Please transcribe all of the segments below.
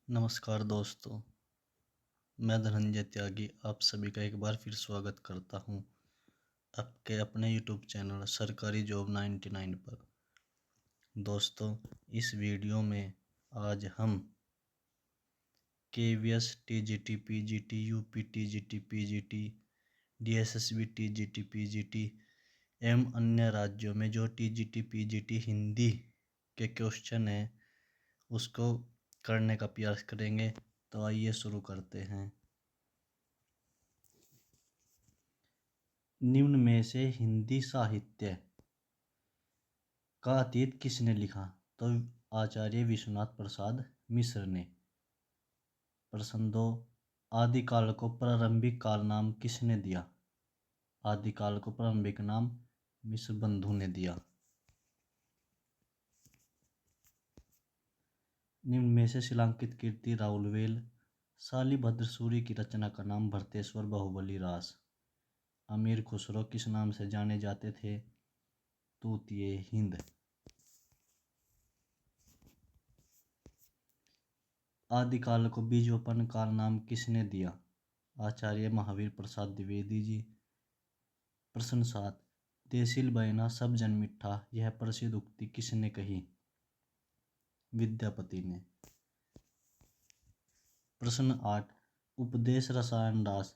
नमस्कार दोस्तों, मैं धनंजय त्यागी आप सभी का एक बार फिर स्वागत करता हूं आपके अपने यूट्यूब चैनल सरकारी जॉब 99 पर। दोस्तों, इस वीडियो में आज हम KVS TGT PGT UP TGT PGT DSSB TGT PGT एवं अन्य राज्यों में जो टीजीटी पीजीटी हिंदी के क्वेश्चन हैं उसको करने का प्रयास करेंगे। तो आइए शुरू करते हैं। निम्न में से हिंदी साहित्य का अतीत किसने लिखा? तो आचार्य विश्वनाथ प्रसाद मिश्र ने। प्रश्न 2, आदिकाल को प्रारंभिक काल नाम किसने दिया? आदिकाल को प्रारंभिक नाम मिश्र बंधु ने दिया। निम्न में से शिलांकित कीर्ति राउलवेल शालिभद्र सूरी की रचना का नाम भरतेश्वर बाहुबली रास। अमीर खुसरो किस नाम से जाने जाते थे? तूतिए हिंद। आदिकाल को बीजोपन काल नाम किसने दिया? आचार्य महावीर प्रसाद द्विवेदी जी। प्रश्न 7, देसिल बहना सब जन मिठा यह प्रसिद्ध उक्ति किसने कही? विद्यापति ने। प्रश्न 8, उपदेश रसायन दास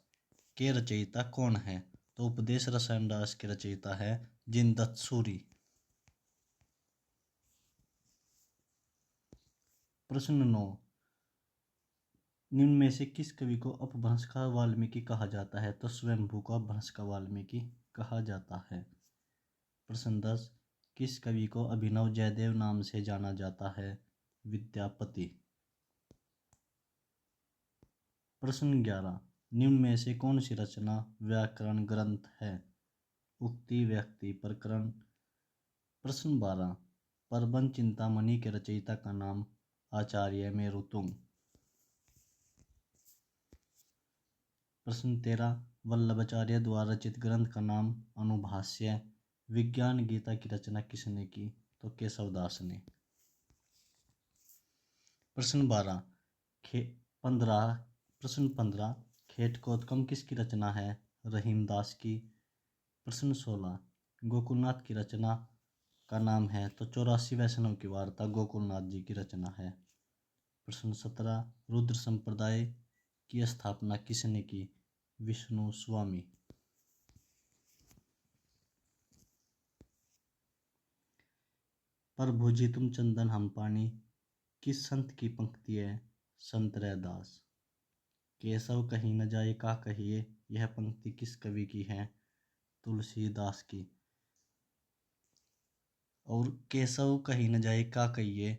के रचयिता कौन है? तो उपदेश रसायन दास के रचयिता है जिनदत्त सूरी। प्रश्न 9, निम्न में से किस कवि को अपभ्रंश का वाल्मीकि कहा जाता है? तो स्वयंभू को अपभ्रंश का वाल्मीकि कहा जाता है। प्रश्न 10, किस कवि को अभिनव जयदेव नाम से जाना जाता है? विद्यापति। प्रश्न 11, निम्न में से कौन सी रचना व्याकरण ग्रंथ है? उक्ति व्यक्ति प्रकरण। प्रश्न 12, प्रबंध चिंतामणि के रचयिता का नाम? आचार्य मेरुतुंग। प्रश्न 13, वल्लभाचार्य द्वारा रचित ग्रंथ का नाम? अनुभाष्य। विज्ञान गीता की रचना किसने की? तो केशवदास ने। प्रश्न 15, खेटकोत्कम किसकी रचना है? रहीमदास की। प्रश्न 16, गोकुलनाथ की रचना का नाम है? तो 84 वैष्णव की वार्ता गोकुलनाथ जी की रचना है। प्रश्न 17, रुद्र संप्रदाय की स्थापना किसने की? विष्णु स्वामी। प्रभु जी तुम चंदन हम पानी किस संत की पंक्ति है? संत रैदास। केशव कहीं न जाए का कहिए यह पंक्ति किस कवि की है? तुलसीदास की। और केशव कहीं न जाए का कहिए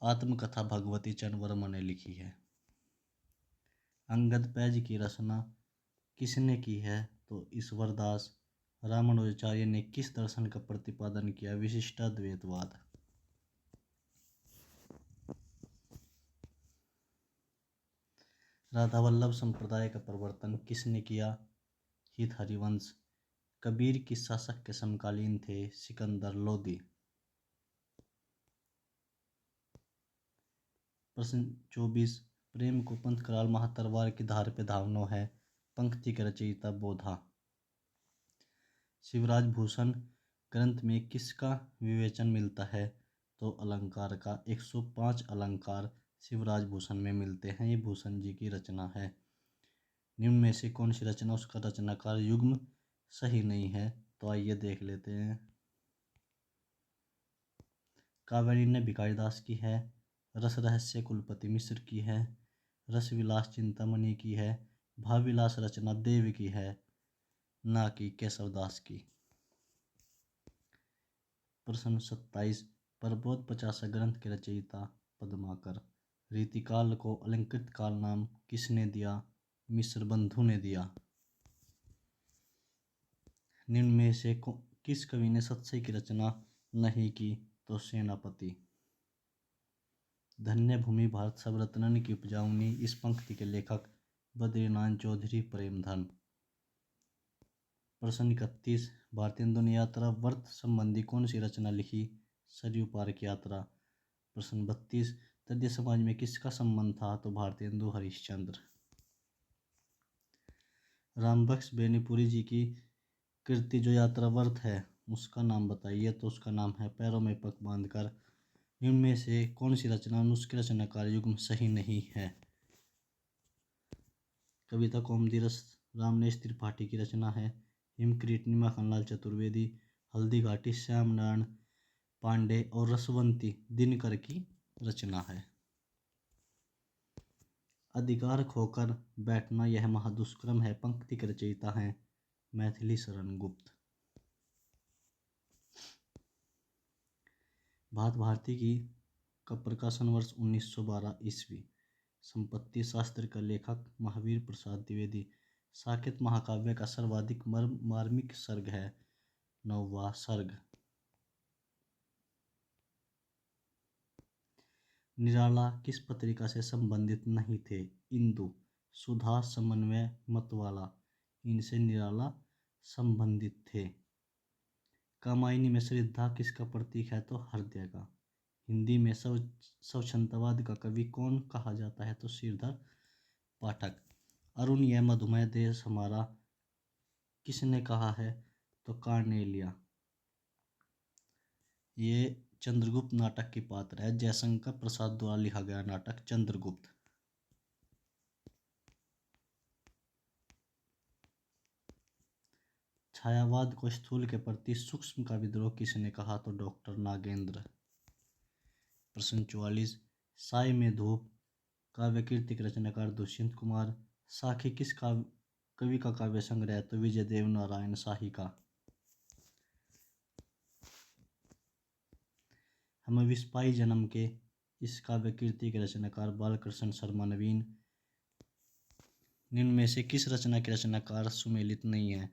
आत्मकथा भगवती चरण वर्मा ने लिखी है। अंगद पैज की रचना किसने की है? तो ईश्वरदास। रामानुजाचार्य ने किस दर्शन का प्रतिपादन किया? विशिष्टाद्वैतवाद। राधा वल्लभ संप्रदाय का प्रवर्तन किसने किया? हित हरिवंश। कबीर किस शासक के समकालीन थे? सिकंदर लोदी। प्रश्न 24, प्रेम को पंथ कराल महातरवार की धार पे धावनो है पंक्ति के रचयिता बोधा। शिवराज भूषण ग्रंथ में किसका विवेचन मिलता है? तो अलंकार का। 105 अलंकार शिवराज भूषण में मिलते हैं। ये भूषण जी की रचना है। निम्न में से कौन सी रचना उसका रचनाकार युग्म सही नहीं है? तो आइए देख लेते हैं। काव्यान्य भिखारीदास की है। रस रहस्य कुलपति मिश्र की है। रस विलास चिंतामणि की है। भावविलास रचना देव की है, ना कि केशवदास की। प्रश्न 27, प्रबोध 50 ग्रंथ के रचयिता पद्माकर। रीतिकाल को अलंकृत काल नाम किसने दिया? मिश्र बंधु ने दिया। निम्न में से किस कवि ने सतसई की रचना नहीं की? तो सेनापति। धन्य भूमि भारत सब रत्नन की उपजाऊनी इस पंक्ति के लेखक बद्रीनाथ चौधरी प्रेमधन। प्रश्न 31, भारतीय अंदोलन यात्रा व्रत संबंधी कौन सी रचना लिखी? सरयू पार की यात्रा। प्रश्न 32, तृतीय समाज में किसका संबंध था? तो भारतेंदु हरिश्चंद्र। रामबख्श बेनीपुरी जी की कृति जो यात्रा वर्थ है उसका नाम बताइए। तो उसका नाम है पैरों में पग बांधकर। इनमें से कौन सी रचना नुस्खे रचनाकार युग्म सही नहीं है? कविता कौमुदी रस रामनेश त्रिपाठी की रचना है। हिमक्रीट माखनलाल चतुर्वेदी, हल्दी घाटी श्याम नारायण पांडे और रसवंती दिनकर की रचना है। अधिकार खोकर बैठना यह महादुष्कर्म है पंक्ति के रचयिता हैं मैथिली शरण गुप्त। भात भारती की का प्रकाशन वर्ष 1912 ईस्वी। संपत्ति शास्त्र का लेखक महावीर प्रसाद द्विवेदी। साकेत महाकाव्य का सर्वाधिक मार्मिक सर्ग है 9वां सर्ग। निराला किस पत्रिका से संबंधित नहीं थे? इंदु, सुधा, समन्वय, मतवाला। इनसे निराला संबंधित थे। कामायनी में श्रद्धा किसका प्रतीक है? तो हृदय का। हिंदी में स्वच्छंदवाद का कवि कौन कहा जाता है? तो श्रीधर पाठक। अरुण यह मधुमेह देश हमारा किसने कहा है? तो कार्नेलिया। ये चंद्रगुप्त नाटक की पात्र है। जयशंकर प्रसाद द्वारा लिखा गया नाटक चंद्रगुप्त। छायावाद को स्थूल के प्रति सूक्ष्म का विद्रोह किसने कहा? तो डॉक्टर नागेंद्र। प्रश्न 44 साय में धूप काव्य कीर्ति के रचनाकार दुष्यंत कुमार। साखी किस कवि का काव्य संग्रह है? तो विजय देव नारायण शाही का। हम विस्पाई जन्म के इस काव्य कीर्ति के रचनाकार बालकृष्ण शर्मा नवीन। निम्न में से किस रचना के रचनाकार सुमेलित नहीं है?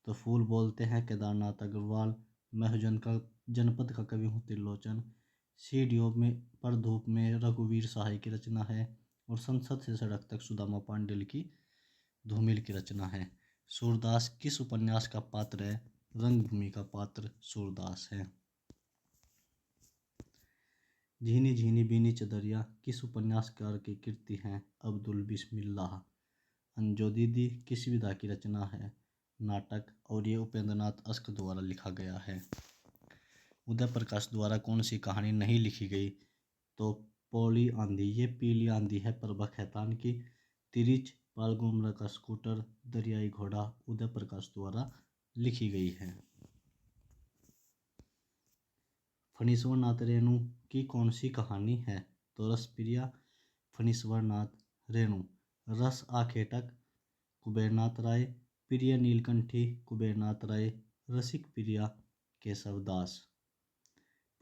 तो फूल बोलते हैं केदारनाथ अग्रवाल। महजन का जनपद का कवि हूँ त्रिलोचन। सीढ़ियों में पर धूप में रघुवीर सहाय की रचना है। और संसद से सड़क तक सुदामा पांडेल की धूमिल की रचना है। सूरदास किस उपन्यास का पात्र है? रंगभूमि का पात्र सूरदास है। झीनी झीनी बीनी चदरिया किस उपन्यासकार की कृति है? अब्दुल बिस्मिल्लाह। अंजो दीदी किस विधा की रचना है? नाटक। और ये उपेंद्रनाथ अश्क द्वारा लिखा गया है। उदय प्रकाश द्वारा कौन सी कहानी नहीं लिखी गई? तो पौली आंधी। ये पीली आंधी है प्रभा खैतान की। तिरिच पालगुमरा का स्कूटर दरियाई घोड़ा उदय प्रकाश द्वारा लिखी गई है। फणीश्वर नाथ रेणु की कौन सी कहानी है? तो रसप्रिया फणीश्वर नाथ रेणु। रस आखेटक कुबेरनाथ राय। प्रिय नीलकंठी कुबेरनाथ राय। रसिक प्रिया केशवदास।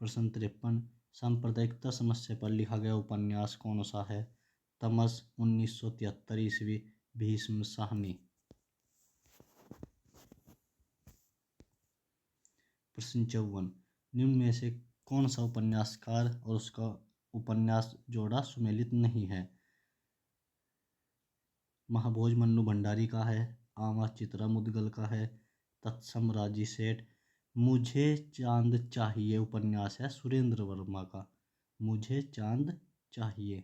प्रश्न 53 सांप्रदायिकता समस्या पर लिखा गया उपन्यास कौन सा है? तमस 1973 ईस्वी। भीष्म साहनी। प्रश्न 54 निम्न में से कौन सा उपन्यासकार और उसका उपन्यास जोड़ा सुमेलित नहीं है? महाभोज मन्नू भंडारी का है। आमा चित्रा मुदगल का है। तत्सम राजी सेठ। मुझे चांद चाहिए उपन्यास है सुरेंद्र वर्मा का। मुझे चांद चाहिए।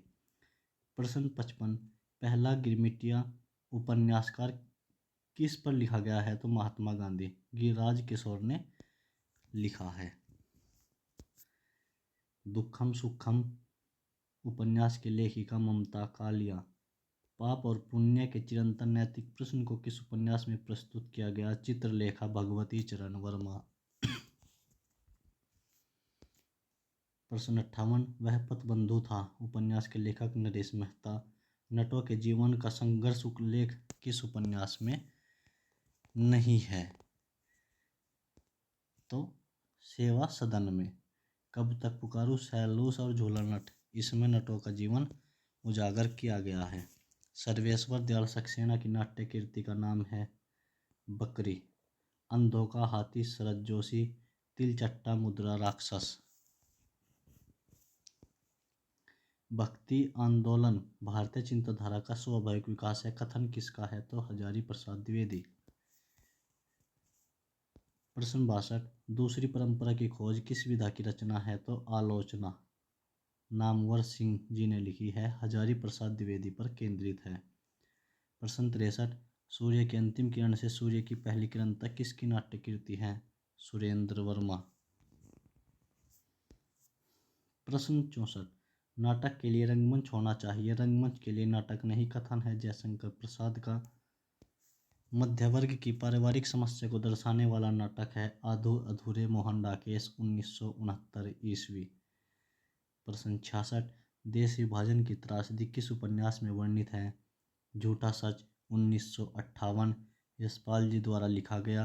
प्रश्न 55 पहला गिरमिटिया उपन्यासकार किस पर लिखा गया है? तो महात्मा गांधी। गिरिराज किशोर ने लिखा है। दुखम सुखम उपन्यास की लेखिका ममता कालिया। पाप और पुण्य के चिरंतन नैतिक प्रश्न को किस उपन्यास में प्रस्तुत किया गया? चित्रलेखा भगवती चरण वर्मा। प्रश्न 58 वह पथबंधु था उपन्यास के लेखक नरेश मेहता। नटों के जीवन का संघर्ष उल्लेख किस उपन्यास में नहीं है? तो सेवा सदन में। कब तक पुकारूं सैलूस और झूला नट इसमें नटों का जीवन उजागर किया गया है। सर्वेश्वर दयाल सक्सेना की नाट्य कीर्ति का नाम है बकरी। अंधों का हाथी शरद जोशी। तिलचट्टा मुद्रा राक्षस। भक्ति आंदोलन भारतीय चिंताधारा का स्वाभाविक विकास है कथन किसका है? तो हजारी प्रसाद द्विवेदी। प्रश्न 62 दूसरी परंपरा की खोज किस विधा की रचना है? तो आलोचना। नामवर सिंह जी ने लिखी है, हजारी प्रसाद द्विवेदी पर केंद्रित है। प्रश्न 63, सूर्य की अंतिम किरण से सूर्य की पहली किरण तक किसकी नाट्य कृति है? सुरेंद्र वर्मा। प्रश्न 64, नाटक के लिए रंगमंच होना चाहिए, रंगमंच के लिए नाटक नहीं, कथन है जयशंकर प्रसाद का। मध्य वर्ग की पारिवारिक समस्या को दर्शाने वाला नाटक है आधो अधूरे मोहन डाकेश 1969 ईस्वी। प्रश्न 66, देश विभाजन की त्रासदी किस उपन्यास में वर्णित है? झूठा सच 1958 यशपाल जी द्वारा लिखा गया।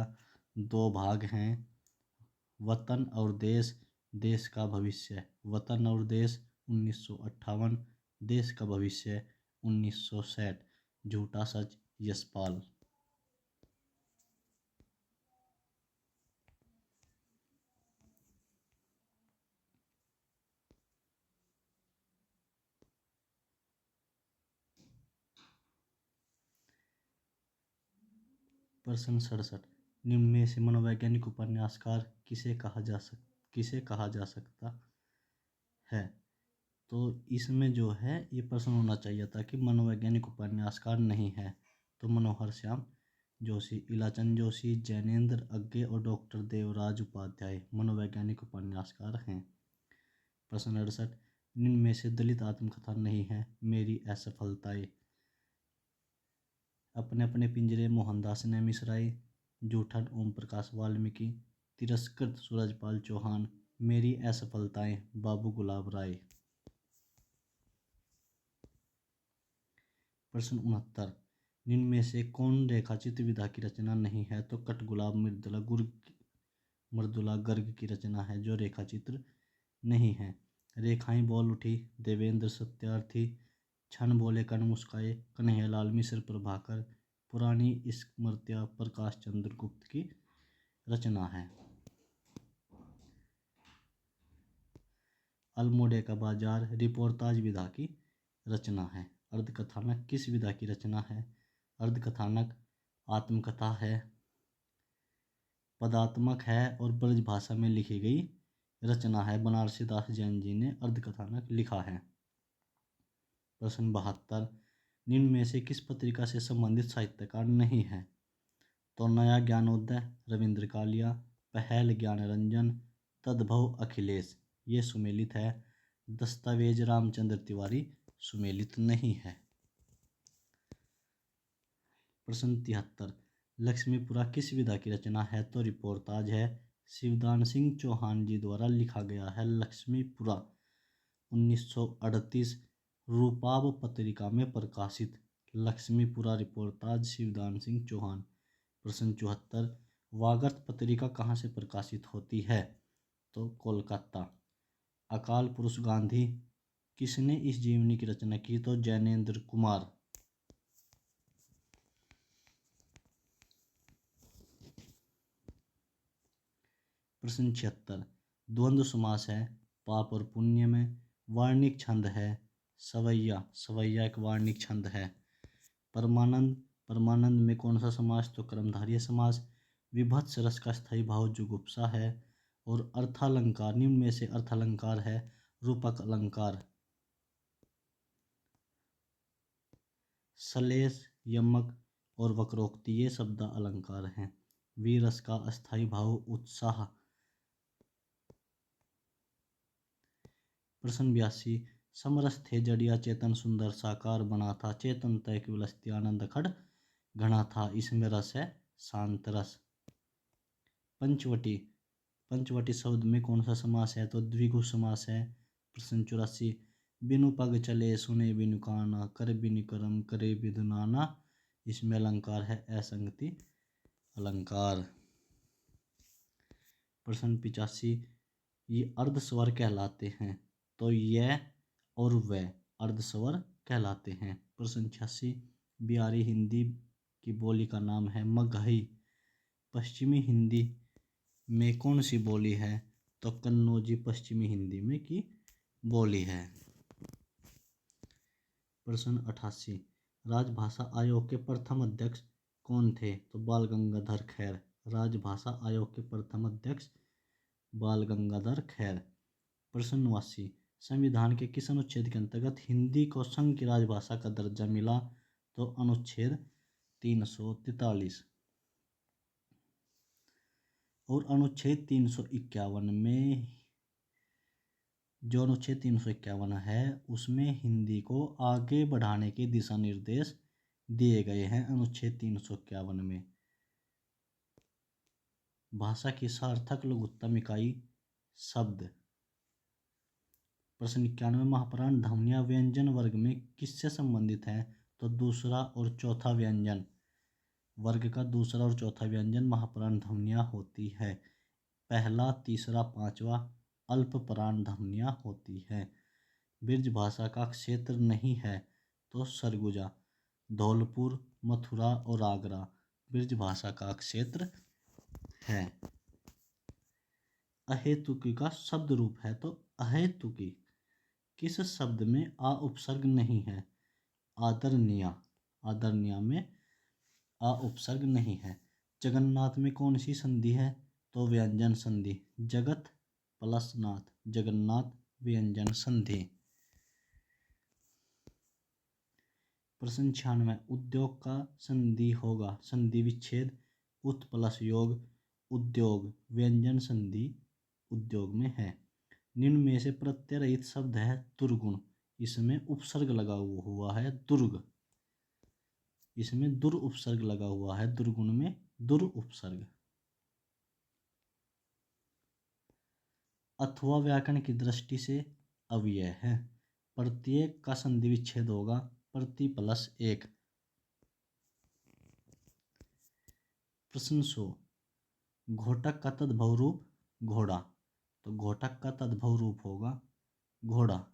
दो भाग हैं, वतन और देश, देश का भविष्य। वतन और देश 1958, देश का भविष्य 1960। झूठा सच यशपाल। प्रश्न 67, निम्न में से मनोवैज्ञानिक उपन्यासकार किसे कहा जा सकता है? तो इसमें जो है ये प्रश्न होना चाहिए था कि मनोवैज्ञानिक उपन्यासकार नहीं है, तो मनोहर श्याम जोशी, इलाचंद जोशी, जैनेन्द्र अज्ञे और डॉक्टर देवराज उपाध्याय मनोवैज्ञानिक उपन्यासकार हैं। प्रश्न 68, निम्न में से दलित आत्मकथा नहीं है? मेरी असफलताएं, अपने अपने पिंजरे मोहनदास ने मिश्राई, जूठन ओम प्रकाश वाल्मीकि, तिरस्कृत सूरजपाल चौहान, मेरी असफलताएं बाबू गुलाब राय। प्रश्न 69, निम्न में से कौन रेखाचित्र विधा की रचना नहीं है? तो कटगुलाब मृदुला गर्ग की रचना है जो रेखाचित्र नहीं है। रेखाएं बोल उठी देवेंद्र सत्यार्थी, क्षण बोले कण मुस्काए कन्हैयालाल मिश्र प्रभाकर, पुरानी स्मृतियाँ प्रकाश चंद्र गुप्त की रचना है। अल्मोड़े का बाजार रिपोर्ताज विधा की रचना है। अर्धकथानक किस विधा की रचना है? अर्धकथानक आत्मकथा है, पदात्मक है और ब्रज भाषा में लिखी गई रचना है। बनारसी दास जैन जी ने अर्धकथानक लिखा है। प्रश्न 72, निम्न में से किस पत्रिका से संबंधित साहित्यकार नहीं है? तो नया ज्ञानोदय रविंद्र कालिया, पहल ज्ञान रंजन, तद्भव अखिलेश, ये सुमेलित है। दस्तावेज रामचंद्र तिवारी सुमेलित नहीं है। प्रश्न 73, लक्ष्मीपुरा किस विधा की रचना है? तो रिपोर्ताज है। शिवदान सिंह चौहान जी द्वारा लिखा गया है लक्ष्मीपुरा 1938 रूपाब पत्रिका में प्रकाशित। लक्ष्मीपुरा रिपोर्ताज शिवदान सिंह चौहान। प्रश्न 74, वागर्त पत्रिका कहाँ से प्रकाशित होती है? तो कोलकाता। अकाल पुरुष गांधी किसने इस जीवनी की रचना की? तो जैनेन्द्र कुमार। प्रश्न 76, द्वंद्व समास है पाप और पुण्य में। वार्णिक छंद है सवैया, सवैया एक वार्णिक छंद है। परमानंद, परमानंद में कौन सा समास? तो कर्मधारय समास। विभत्स रस का स्थायी भाव जुगुप्सा है। और अर्थालंकार, निम्न में से अर्थालंकार है रूपक अलंकार। सलेस, यमक और वक्रोक्ति ये शब्द अलंकार हैं। वीरस का अस्थायी भाव उत्साह। प्रश्न 82, समरस थे जड़िया चेतन सुंदर साकार बना था, चेतन तय केवल आनंद खड़ घना था, इसमें रस है शांत रस। पंचवटी, पंचवटी शब्द में कौन सा समास है? तो द्विगु समास है। प्रश्न 84, बिनु पग चले सुने बिनु काना, कर बिनु करम करे बिनु नाना, इसमें अलंकार है असंगति अलंकार। प्रश्न 85, ये अर्धस्वर कहलाते हैं? तो यह और वह अर्धस्वर कहलाते हैं। प्रश्न 86, बिहारी हिंदी की बोली का नाम है मगही, पश्चिमी हिंदी में कौन सी बोली है? तो कन्नौजी पश्चिमी हिंदी में की बोली है। प्रश्न 88, राजभाषा आयोग के प्रथम अध्यक्ष कौन थे? तो बाल गंगाधर खैर। राजभाषा आयोग के प्रथम अध्यक्ष बाल गंगाधर खैर। प्रश्न 89, संविधान के किस अनुच्छेद के अंतर्गत हिंदी को संघ की राजभाषा का दर्जा मिला? तो अनुच्छेद 343। और अनुच्छेद 351 में, जो अनुच्छेद 351 है उसमें हिंदी को आगे बढ़ाने के दिशा निर्देश दिए गए हैं। अनुच्छेद 351 में भाषा की सार्थक लघुत्तम इकाई शब्द। प्रश्न 91, महाप्राण ध्वनियाँ व्यंजन वर्ग में किससे संबंधित हैं? तो दूसरा और चौथा व्यंजन वर्ग का दूसरा और चौथा व्यंजन महाप्राण ध्वनियाँ होती है। पहला, तीसरा, पांचवा अल्पप्राण ध्वनियाँ होती है। ब्रज भाषा का क्षेत्र नहीं है तो सरगुजा, धौलपुर, मथुरा और आगरा ब्रज भाषा का क्षेत्र है। अहेतुकी का शब्द रूप है तो अहेतुकी किस शब्द में आ उपसर्ग नहीं है? आदरणीय, आदरणीय में आ उपसर्ग नहीं है। जगन्नाथ में कौन सी संधि है? तो व्यंजन संधि। जगत प्लस नाथ, जगन्नाथ व्यंजन संधि। प्रश्न 96, उद्योग का संधि होगा। संधि विच्छेद, उत प्लस योग, उद्योग व्यंजन संधि उद्योग में है। निम्न में से प्रत्यय रहित शब्द है दुर्गुण, इसमें उपसर्ग लगा हुआ है दुर्ग, इसमें दुर उपसर्ग लगा हुआ है, दुर्गुण में दुर उपसर्ग। अथवा व्याकरण की दृष्टि से अव्यय है। प्रत्येक का संधि विच्छेद होगा प्रति प्लस एक। प्रश्न 100, घोटक का तद्भव रूप घोड़ा, तो घोटक का तद्भव रूप होगा घोड़ा।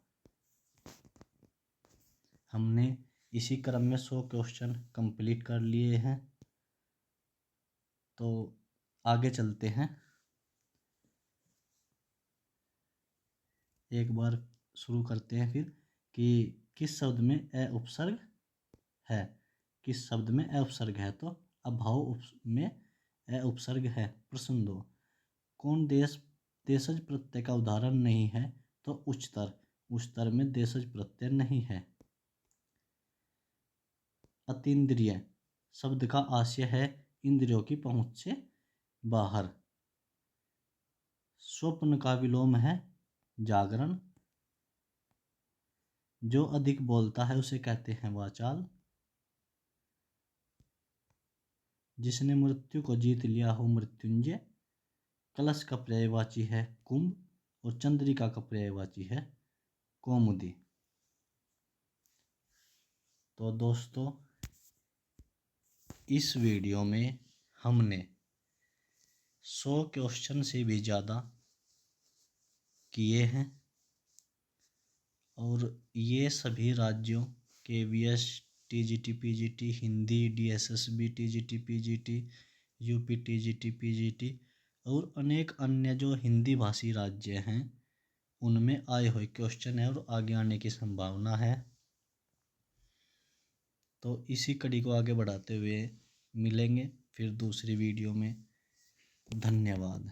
हमने इसी क्रम में 100 क्वेश्चन कंप्लीट कर लिए हैं, तो आगे चलते हैं। एक बार शुरू करते हैं फिर कि किस शब्द में अ उपसर्ग है, किस शब्द में अ उपसर्ग है? तो अभाव में अ उपसर्ग है। प्रश्न 2, कौन देशज प्रत्यय का उदाहरण नहीं है? तो उच्चतर, उच्चतर में देशज प्रत्यय नहीं है। अतीन्द्रिय शब्द का आशय है इंद्रियों की पहुंच से बाहर। स्वप्न का विलोम है जागरण। जो अधिक बोलता है उसे कहते हैं वाचाल। जिसने मृत्यु को जीत लिया हो मृत्युंजय। कलश का पर्यायवाची है कुंभ और चंद्रिका का पर्यायवाची है कौमुदी। तो दोस्तों, इस वीडियो में हमने 100 क्वेश्चन से भी ज़्यादा किए हैं और ये सभी राज्यों KVS, TGT, PGT, Hindi, DSSB, TGT, PGT, UP, TGT, PGT और अनेक अन्य जो हिंदी भाषी राज्य हैं उनमें आए हुए क्वेश्चन है और आगे आने की संभावना है। तो इसी कड़ी को आगे बढ़ाते हुए मिलेंगे फिर दूसरी वीडियो में। धन्यवाद।